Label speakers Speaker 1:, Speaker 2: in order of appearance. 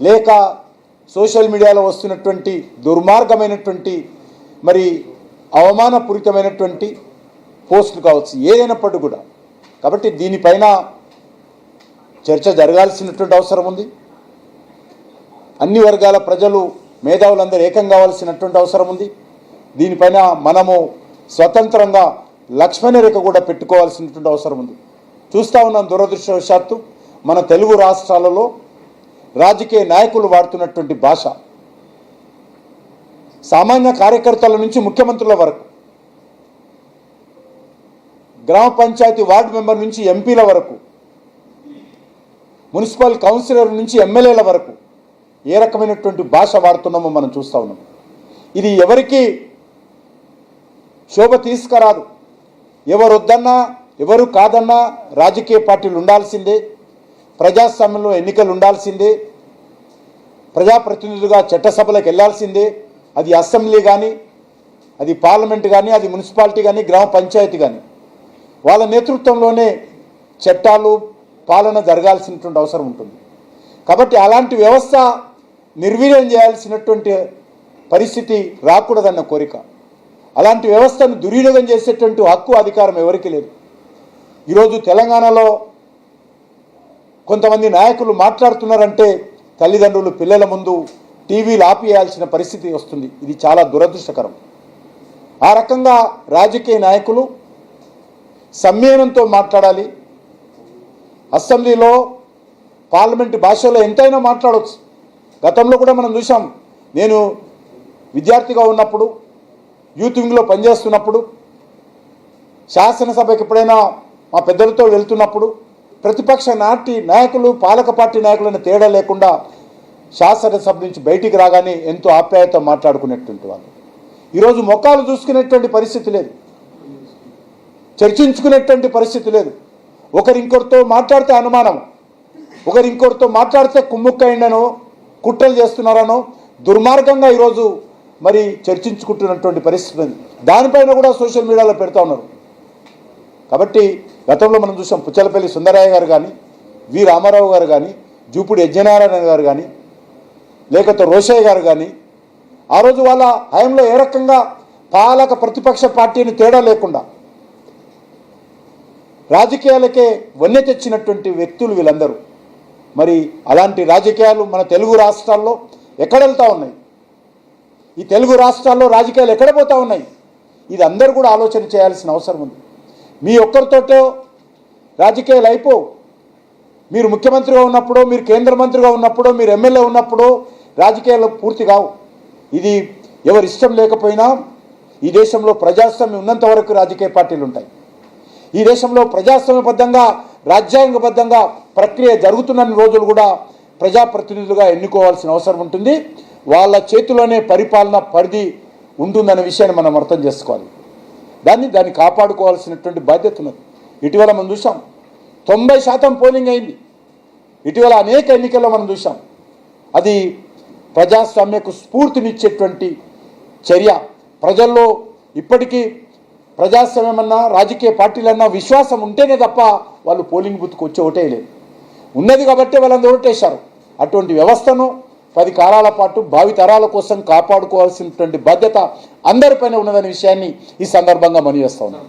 Speaker 1: లేక సోషల్ మీడియాలో వస్తున్నటువంటి దుర్మార్గమైనటువంటి మరి అవమానపూరితమైనటువంటి పోస్టులు కావచ్చు, ఏదైనప్పటికీ కూడా. కాబట్టి దీనిపైన చర్చ జరగాల్సినటువంటి అవసరం ఉంది. అన్ని వర్గాల ప్రజలు మేధావులందరూ ఏకం కావాల్సినటువంటి అవసరం ఉంది. దీనిపైన మనము స్వతంత్రంగా లక్ష్మణ రేఖ కూడా పెట్టుకోవాల్సినటువంటి అవసరం ఉంది. చూస్తూ ఉన్నాం, దురదృష్టవశాత్తు మన తెలుగు రాష్ట్రాలలో రాజకీయ నాయకులు వాడుతున్నటువంటి భాష సామాన్య కార్యకర్తల నుంచి ముఖ్యమంత్రుల వరకు, గ్రామ పంచాయతీ వార్డు మెంబర్ నుంచి ఎంపీల వరకు, మున్సిపల్ కౌన్సిలర్ నుంచి ఎమ్మెల్యేల వరకు ఏ రకమైనటువంటి భాష వాడుతున్నామో మనం చూస్తూ ఉన్నాం. ఇది ఎవరికి శోభ తీసుకురాదు. ఎవరు వద్దన్నా ఎవరు కాదన్నా రాజకీయ పార్టీలు ఉండాల్సిందే, ప్రజాస్వామ్యంలో ఎన్నికలు ఉండాల్సిందే, ప్రజాప్రతినిధులుగా చట్టసభలకు వెళ్లాల్సిందే. అది అసెంబ్లీ కానీ, అది పార్లమెంట్ కానీ, అది మున్సిపాలిటీ కానీ, గ్రామ పంచాయతీ కానీ, వాళ్ళ నేతృత్వంలోనే చట్టాలు పాలన జరగాల్సినటువంటి అవసరం ఉంటుంది. కాబట్టి అలాంటి వ్యవస్థ నిర్వీర్యం చేయాల్సినటువంటి పరిస్థితి రాకూడదన్న కోరిక. అలాంటి వ్యవస్థను దుర్వినియోగం చేసేటువంటి హక్కు అధికారం ఎవరికీ లేదు. ఈరోజు తెలంగాణలో కొంతమంది నాయకులు మాట్లాడుతున్నారంటే తల్లిదండ్రులు పిల్లల ముందు టీవీలు ఆపివేయాల్సిన పరిస్థితి వస్తుంది. ఇది చాలా దురదృష్టకరం. ఆ రకంగా రాజకీయ నాయకులు సంయమనంతో మాట్లాడాలి. అసెంబ్లీలో పార్లమెంటు భాషలో ఎంతైనా మాట్లాడవచ్చు. గతంలో కూడా మనం చూసాం. నేను విద్యార్థిగా ఉన్నప్పుడు, యూత్ వింగ్లో పనిచేస్తున్నప్పుడు, శాసనసభకి ఎప్పుడైనా మా పెద్దలతో వెళ్తున్నప్పుడు ప్రతిపక్ష నాయకులు పాలక పార్టీ నాయకులను తేడా లేకుండా శాసనసభ నుంచి బయటికి రాగానే ఎంతో ఆప్యాయత మాట్లాడుకునేటువంటి వాళ్ళు. ఈరోజు మొఖాలు చూసుకునేటువంటి పరిస్థితి లేదు, చర్చించుకునేటువంటి పరిస్థితి లేదు. ఒకరింకొకరితో మాట్లాడితే అనుమానం, ఒకరింకొకరితో మాట్లాడితే కుమ్ముక్కైండనో కుట్రలు చేస్తున్నారనో దుర్మార్గంగా ఈరోజు మరి చర్చించుకుంటున్నటువంటి పరిస్థితి ఉంది. దానిపైన కూడా సోషల్ మీడియాలో పెడతా ఉన్నారు. కాబట్టి గతంలో మనం చూసాం, పుచ్చలపల్లి సుందరయ్య గారు కానీ, వి రామారావు గారు కానీ, జూపుడి యజ్ఞనారాయణ గారు కానీ, లేకపోతే రోషయ్య గారు కానీ, ఆ రోజు వాళ్ళ హయాంలో ఏ రకంగా పాలక ప్రతిపక్ష పార్టీని తేడా లేకుండా రాజకీయాలకే వన్నె తెచ్చినటువంటి వ్యక్తులు వీళ్ళందరూ. మరి అలాంటి రాజకీయాలు మన తెలుగు రాష్ట్రాల్లో ఎక్కడ వెళ్తూ ఉన్నాయి? ఈ తెలుగు రాష్ట్రాల్లో రాజకీయాలు ఎక్కడ పోతూ ఉన్నాయి? ఇది అందరూ కూడా ఆలోచన చేయాల్సిన అవసరం ఉంది. మీ ఒక్కరితోటో రాజకీయాలు అయిపోవు. మీరు ముఖ్యమంత్రిగా ఉన్నప్పుడు, మీరు కేంద్ర మంత్రిగా ఉన్నప్పుడు, మీరు ఎమ్మెల్యే ఉన్నప్పుడు రాజకీయాలు పూర్తి కావు. ఇది ఎవరి ఇష్టం లేకపోయినా ఈ దేశంలో ప్రజాస్వామ్యం ఉన్నంత వరకు రాజకీయ పార్టీలు ఉంటాయి. ఈ దేశంలో ప్రజాస్వామ్యబద్ధంగా రాజ్యాంగబద్ధంగా ప్రక్రియ జరుగుతున్న రోజులు కూడా ప్రజాప్రతినిధులుగా ఎన్నుకోవాల్సిన అవసరం ఉంటుంది. వాళ్ళ చేతిలోనే పరిపాలన పరిధి ఉంటుందనే విషయాన్ని మనం అర్థం చేసుకోవాలి. దాన్ని కాపాడుకోవాల్సినటువంటి బాధ్యత ఉన్నది. ఇటీవల మనం చూసాం 90% పోలింగ్ అయింది. ఇటీవల అనేక ఎన్నికల్లో మనం చూసాం. అది ప్రజాస్వామ్యకు స్ఫూర్తినిచ్చేటువంటి చర్య. ప్రజల్లో ఇప్పటికీ ప్రజాస్వామ్యమన్నా రాజకీయ పార్టీలన్నా విశ్వాసం ఉంటేనే తప్ప వాళ్ళు పోలింగ్ బూత్కు వచ్చి ఓటేయలేదు. ఉన్నది కాబట్టి వాళ్ళందరూ ఓటేశారు. అటువంటి వ్యవస్థను 10 కాలాల పాటు భావి తరాల కోసం కాపాడుకోవాల్సినటువంటి బాధ్యత అందరిపైన ఉన్నదనే విషయాన్ని ఈ సందర్భంగా మనవి చేస్తా ఉన్నాను.